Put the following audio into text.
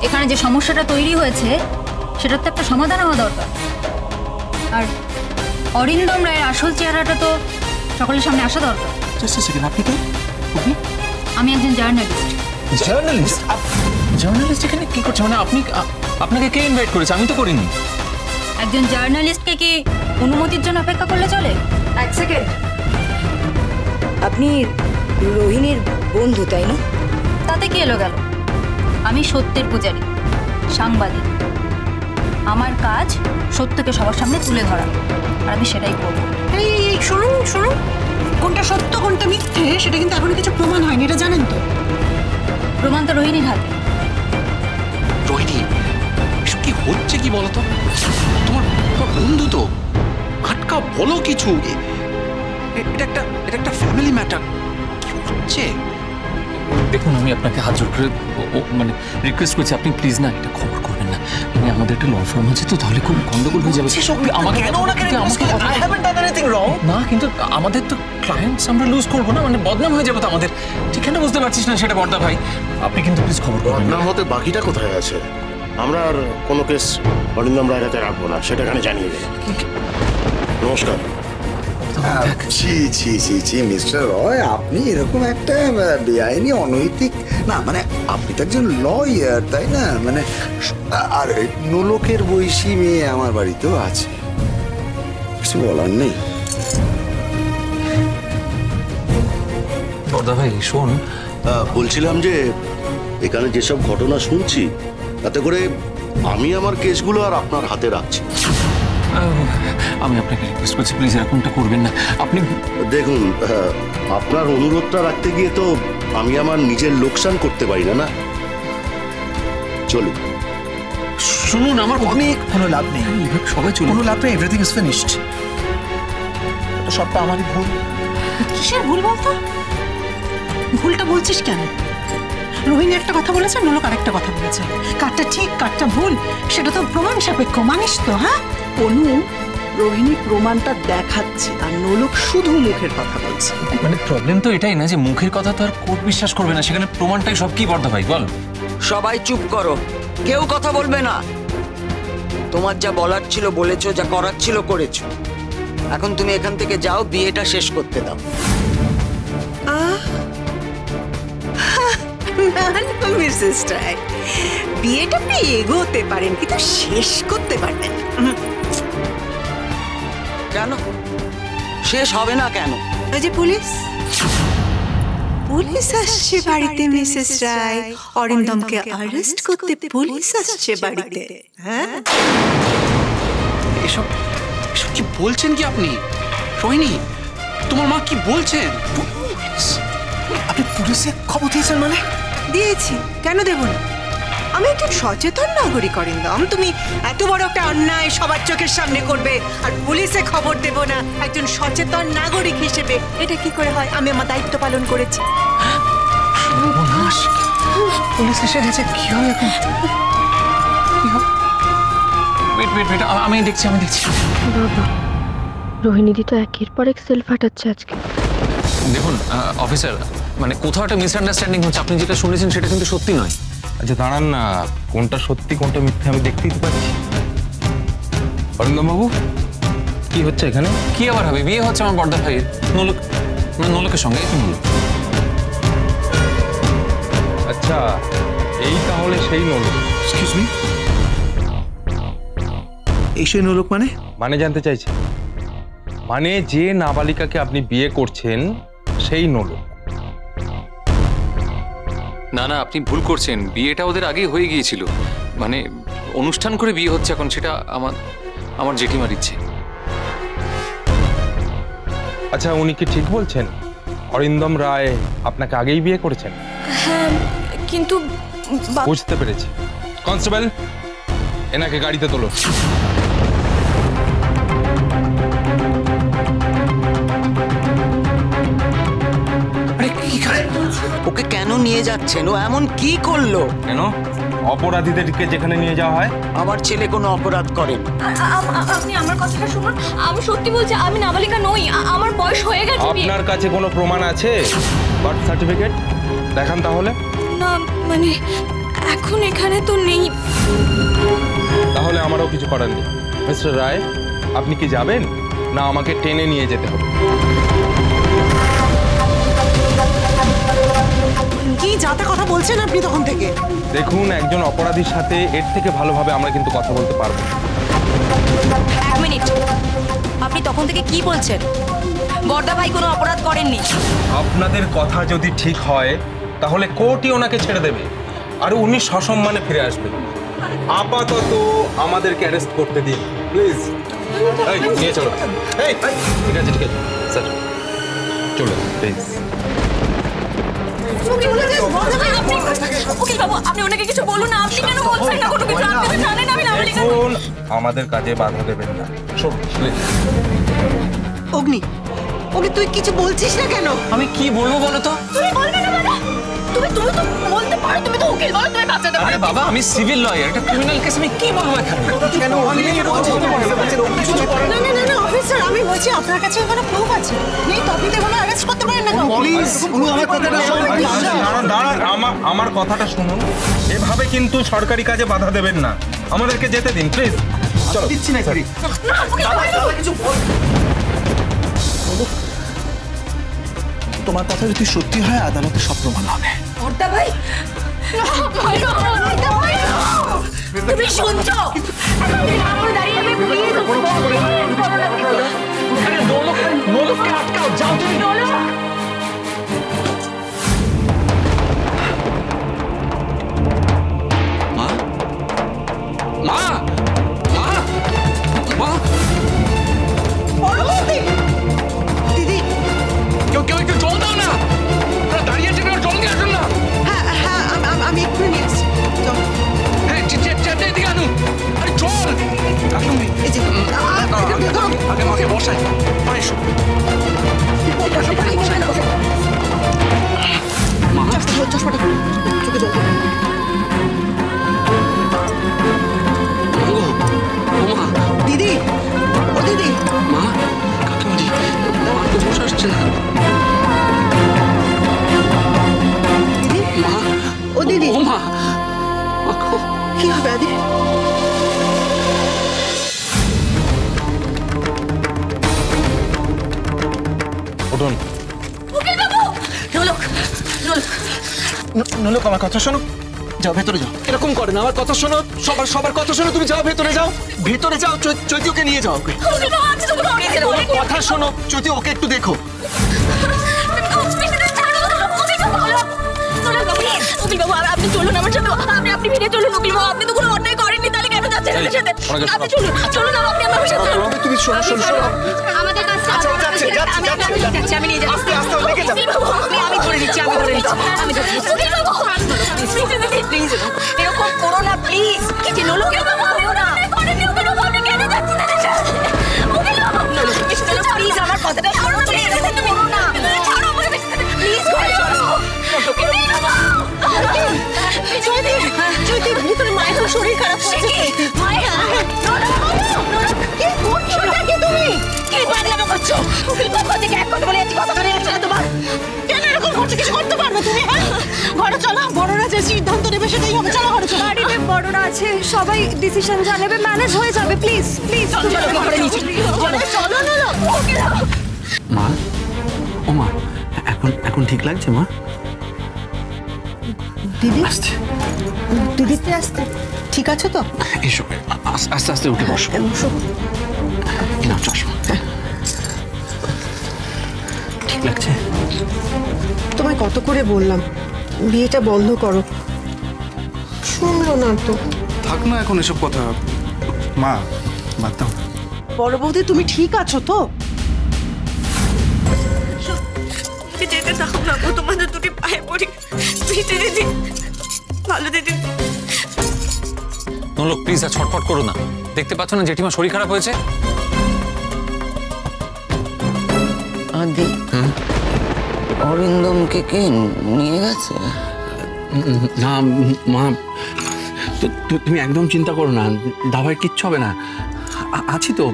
এখানে যে সমস্যাটা তৈরি হয়েছে সেটার তো একটা সমাধান হওয়া দরকার। আর অরিন্দম রায়ের আসল চেহারাটা তো সকলের সামনে আসা দরকার। আপনি কে? আমি একজন জার্নালিস্ট। জার্নালিস্ট? জার্নালিস্ট এখানে কি করছে? মানে আপনাকে কে ইনভাইট করেছে? আমি তো করিনি। একজন জার্নালিস্টকে কি অনুমতির জন্য অপেক্ষা করলে চলে? এক সেকেন্ড, আপনি রোহিণীর বন্ধু তাই না? তাতে কি এলো গেল? আমি সত্যের পূজারী, সাংবাদিক। আমার কাজ সত্যকে সবার সামনে তুলে ধরা, আর আমি সেটাই করব। এই শুনুন শুনুন, কোনটা সত্য কোনটা মিথ্যে সেটা কিন্তু এখনো কিছু প্রমাণ হয়নি, এটা জানেন তো? প্রমাণ তো রোহিণীর হাতে। রোহিণী, এসব কি হচ্ছে কি বলতো? তোমার বন্ধু তো, আটকা বলো কিছু। এটা একটা ফ্যামিলি ম্যাটার। কি হচ্ছে? দেখুন, আমি আপনাকে হাত জোর করে মানে রিকোয়েস্ট করছি, আপনি প্লিজ না এটা খবর করবেন না। মানে আমাদের একটা ল ফার্ম আছে তো, তাহলে খুব গন্ডগোল হয়ে যাবে। আমাকে না, কিন্তু আমাদের তো ক্লায়েন্টস আমরা লুজ করবো না, মানে বদনাম হয়ে যাবে তো আমাদের। ঠিকানা বুঝতে পারছিস না সেটা বর্দা ভাই, আপনি কিন্তু প্লিজ খবর করবেন। বদনাম হতে বাকিটা কোথায় আছে? আমরা আর কোনো কেস অরিন্দম রায়ের হাতে রাখবো না, সেটা এখানে জানিয়ে দেব। নমস্কার। জি জি জি জি মিস্টার রয়, আপনি এরকম একটা বেআইনি অনৈতিক না, মানে আপনি তো একজন লয়ার তাই না? মানে আর নোলকের বয়সী মেয়ে আমার বাড়িতেও আছে, কিছু বলার নেই। বর্দা ভাই শোন, বলছিলাম যে এখানে যেসব ঘটনা শুনছি তাতে করে আমি আমার কেসগুলো আর আপনার হাতে রাখছি। আমি আপনাকে রিকোয়েস্ট করছি, প্লিজ এরকমটা করবেন না। আপনি দেখুন, আপনার অনুরোধটা রাখতে গিয়ে তো আমি আমার নিজের লোকসান করতে পারি না। না চলুন। শুনুন, আমার অনেক কোনো লাভ নেই, সবাই চলুন, কোনো লাভ নেই। Everything is finished. সবটা আমারই ভুল। কিসের ভুল বলতো? ভুলটা বলছিস কেন? রোহিণী একটা কথা বলেছে, নোলক আরেকটা কথা বলেছে। কারটা ঠিক কারটা ভুল সেটা তো প্রমাণ সাপেক্ষ, মানিস তো? হ্যাঁ অনু, রোহিণী প্রমাণটা দেখাচ্ছে আর নোলক শুধু মুখের কথা বলছে। মানে প্রবলেম তো এটাই না যে মুখের কথা তো আর কোর্ট বিশ্বাস করবে না, সেখানে প্রমাণটাই সব। কি বর্দা ভাই বল? সবাই চুপ করো, কেউ কথা বলবে না। তোমার যা বলার ছিল বলেছো, যা করার ছিল করেছো। এখন তুমি এখান থেকে যাও, বিয়েটা শেষ করতে দাও। মিসেস রায়, বিয়েটা আপনি এগোতে পারেন কিন্তু শেষ করতে পারবেন না। কেন শেষ হবে না কেন? ওই যে পুলিশ আসছে বাড়িতে মিসেস রায়, অরিন্দমকে অ্যারেস্ট করতে পুলিশ আসছে বাড়িতে। হ্যাঁ, এসব কি বলছেন কি আপনি? রোহিণী, তোমার মা কি বলছেন? আপনি পুলিশে খবর দিয়েছেন? মানে দিয়েছি, কেন দেব না? আমি একজন সচেতন নাগরিক অরিন্দম। তুমি এত বড় একটা অন্যায় সবার চোখের সামনে করবে আর পুলিশে খবর দেব না একজন সচেতন নাগরিক হিসেবে? এটা কি করে হয়? আমি আমার দায়িত্ব পালন করেছি। পুলিশ এসে গেছে, কি হয় এখন? আমি দেখছি। বাবা, রোহিণীদি তো একের পর এক সেল ফাটাচ্ছে আজকে। দেখুন অফিসার, মানে কোথাও একটা মিসআন্ডারস্ট্যান্ডিং হচ্ছে। আপনি যেটা শুনেছেন সেটা কিন্তু সত্যি নয়। আচ্ছা দাঁড়ান না, কোনটা সত্যি কোনটা মিথ্যে আমি দেখতেই তো পাচ্ছি। অরিন্দম বাবু, কি হচ্ছে এখানে? কি আবার হবে? বিয়ে হচ্ছে আমার বর্দা ভাইয়ের, নোলকের সঙ্গে। আচ্ছা, এই তাহলে সেই নোলক। এক্সকিউজ মি, এই সেই নোলক মানে জানতে চাইছি? মানে যে নাবালিকাকে আপনি বিয়ে করছেন সেই নোলক? না, আপনি ভুল করছেন। বিয়েটা ওদের আগেই হয়ে গিয়েছিল, মানে অনুষ্ঠান করে বিয়ে হচ্ছে এখন। সেটা আমার জেঠিমার ইচ্ছে। আচ্ছা, উনি কি ঠিক বলছেন? অরিন্দম রায় আপনাকে আগেই বিয়ে করেছেন? হ্যাঁ, কিন্তু বুঝতে পেরেছি। কনস্টেবল, এনাকে গাড়িতে তোলো। ওকে কেন নিয়ে যাচ্ছেন? ও এমন কি করলো? কেন অপরাধীদেরকে যেখানে নিয়ে যাওয়া হয়? আমার ছেলে কোনো অপরাধ করেন? আপনি আমার কথাটা শুনুন, আমি সত্যি বলছি, আমি নাবালিকা নই, আমার বয়স হয়ে গেছে। আপনার কাছে কোনো প্রমাণ আছে? বার্থ সার্টিফিকেট দেখান তাহলে। না, মানে এখন এখানে তো নেই। তাহলে আমারও কিছু করার নেই। মিস্টার রায়, আপনি কি যাবেন না আমাকে টেনে নিয়ে যেতে হবে? কি যাতে কথা বলছেন আপনি তখন থেকে? দেখুন, একজন অপরাধীর সাথে এর থেকে ভালোভাবে আমরা কিন্তু কথা বলতে পারবো না। এক মিনিট, আপনি তখন থেকে কি বলছেন? বর্দা ভাই কোনো অপরাধ করেননি। আপনাদের কথা যদি ঠিক হয় তাহলে কোর্টই ওনাকে ছেড়ে দেবে আর উনি সসম্মানে ফিরে আসবেন। আপাতত আমাদেরকে অ্যারেস্ট করতে দিন প্লিজ। এই নিয়ে চলো। এই ঠিক আছে স্যার, চলো প্লিজ। উকিল বাবু, আপনি ওনাকে কিছু বলুন না। আপনি কেন বলছেন না কোনো কিছু? আপনি তো জানেন আমি নাবালিকা। দেখুন, আমাদের কাজে বাধা দেবেন না। শোনো প্লিজ। অগ্নি, ওকে তুই কিছু বলছিস না কেন? আমি কি বলবো বলো তো? তুমি বলবে না বাবা? তুমি তো বলতে পারো, তুমি তো উকিল, বলো তুমি বাঁচাতে পারো। আরে বাবা, আমি সিভিল লয়ার, একটা ক্রিমিনাল কেস আমি কি বলবো এখানে? কেন না অফিসার, আমি বলছি আপনার কাছে কোনো প্রুফ আছে? নেই তো আপনি তো কোনো অ্যারেস্ট করতে পারেন না। প্লিজ আমার কথাটা দাঁড়ান, আমার কথাটা শুনুন। এভাবে কিন্তু সরকারি কাজে বাধা দেবেন না। আমাদেরকে যেতে দিন প্লিজ। চলো দিচ্ছি না করি। তোমার কথা যদি সত্যি হয় আদালতে সব প্রমাণ হবে। বর্দা ভাই, তুমি শুনছো? দাঁড়িয়ে আমি নোলককে আটকাও, যাও তুমি। মা মা মা মা, দিদি, কেউ একটু জল দাও না। ওরা দাঁড়িয়ে আছে, জল নিয়ে আসুন না। হ্যাঁ আমি এক্ষুনি নিয়ে আসছি। চল। হ্যাঁ, এদিকে আনুন। আরে জল আসুন। এই যে আগে মাকে বসাই। এসো মা। চশমাটা চোখে জল। দিদি, ও দিদি, মা, কাকিমজি, মা তো বসে আসছে না। দিদি, মা, ও দিদি, ও মা, কি হবে আদি? উঠুন। উকিল বাবু, নোলক, নোলক আমার কথা শোনো, যাও ভেতরে যাও। এরকম করে না, আমার কথা শোনো, সবার কথা শোনো। তুমি যাও ভেতরে যাও, চৈতি ওকে নিয়ে যাও। উকিল বাবু, আচ্ছা তুমি আমার কথা শোনো চৈতি, ওকে একটু দেখো। উকিল বাবু, আপনি চলুন আমার সাথে। আপনি ফিরে চলুন উকিল বাবু। আপনি তো কোনো অন্যায় করেননি, তাহলে কেন যাচ্ছেন আমার সাথে? আপনি চলুন আপনি আমার সাথে। তুমি শোনো। আমাদের কাছে আমি নিয়ে যাচ্ছি। আস্তে লেগে যাও। আমি ধরে নিচ্ছি। প্লিজ এরকম করো না, প্লিজ। কি নোলক, করো না। প্লিজ আমার কথাটা শোনো, প্লিজ। করো না, প্লিজ ঘরে চলো। চৈতি, ভিতরে মায়ের তো শরীর খারাপ হয়েছে। কি করছো নাকি তুমি? কি পাগলামো করছো? উকিল পক্ষ থেকে এক কথা বলে যাচ্ছি, কথা কানে যাচ্ছে না তোমার। কেন এরকম করছো? কিছু করতে পারবে তুমি? হ্যাঁ, ঘরে চলো, বড়রা যে সিদ্ধান্ত নেবে সেটাই হবে। চলো ঘরে চলো। বাড়িতে বড়রা আছে, সবাই ডিসিশন জানাবে, ম্যানেজ হয়ে যাবে। প্লিজ চলো না। মা, ও মা, এখন ঠিক লাগছে মা? দিদি, আস্তে দিদি আসতে ঠিক আছে তো? এসো, আস্তে আস্তে উঠে বসো। না চশমা ঠিক লাগছে? তোমায় কত করে বললাম বিয়েটা বন্ধ করো, শুনলো না তো। থাক না এখন এসব কথা। মা, বাদ দাও। বড় বৌদি, তুমি ঠিক আছো তো? যেতে থাকো বাবু, তোমাদের দুটি পায়ে পড়ি। দিদি, ভালো দিদি। নোলক প্লিজ আর ছটফট করো না। দেখতে পাচ্ছ না জেঠিমা শরীর খারাপ হয়েছে? আদি, অরিন্দমকে কে নিয়ে গেছে? না মা, তুমি একদম চিন্তা করো না, দাবার কিচ্ছু হবে না, আছি তো।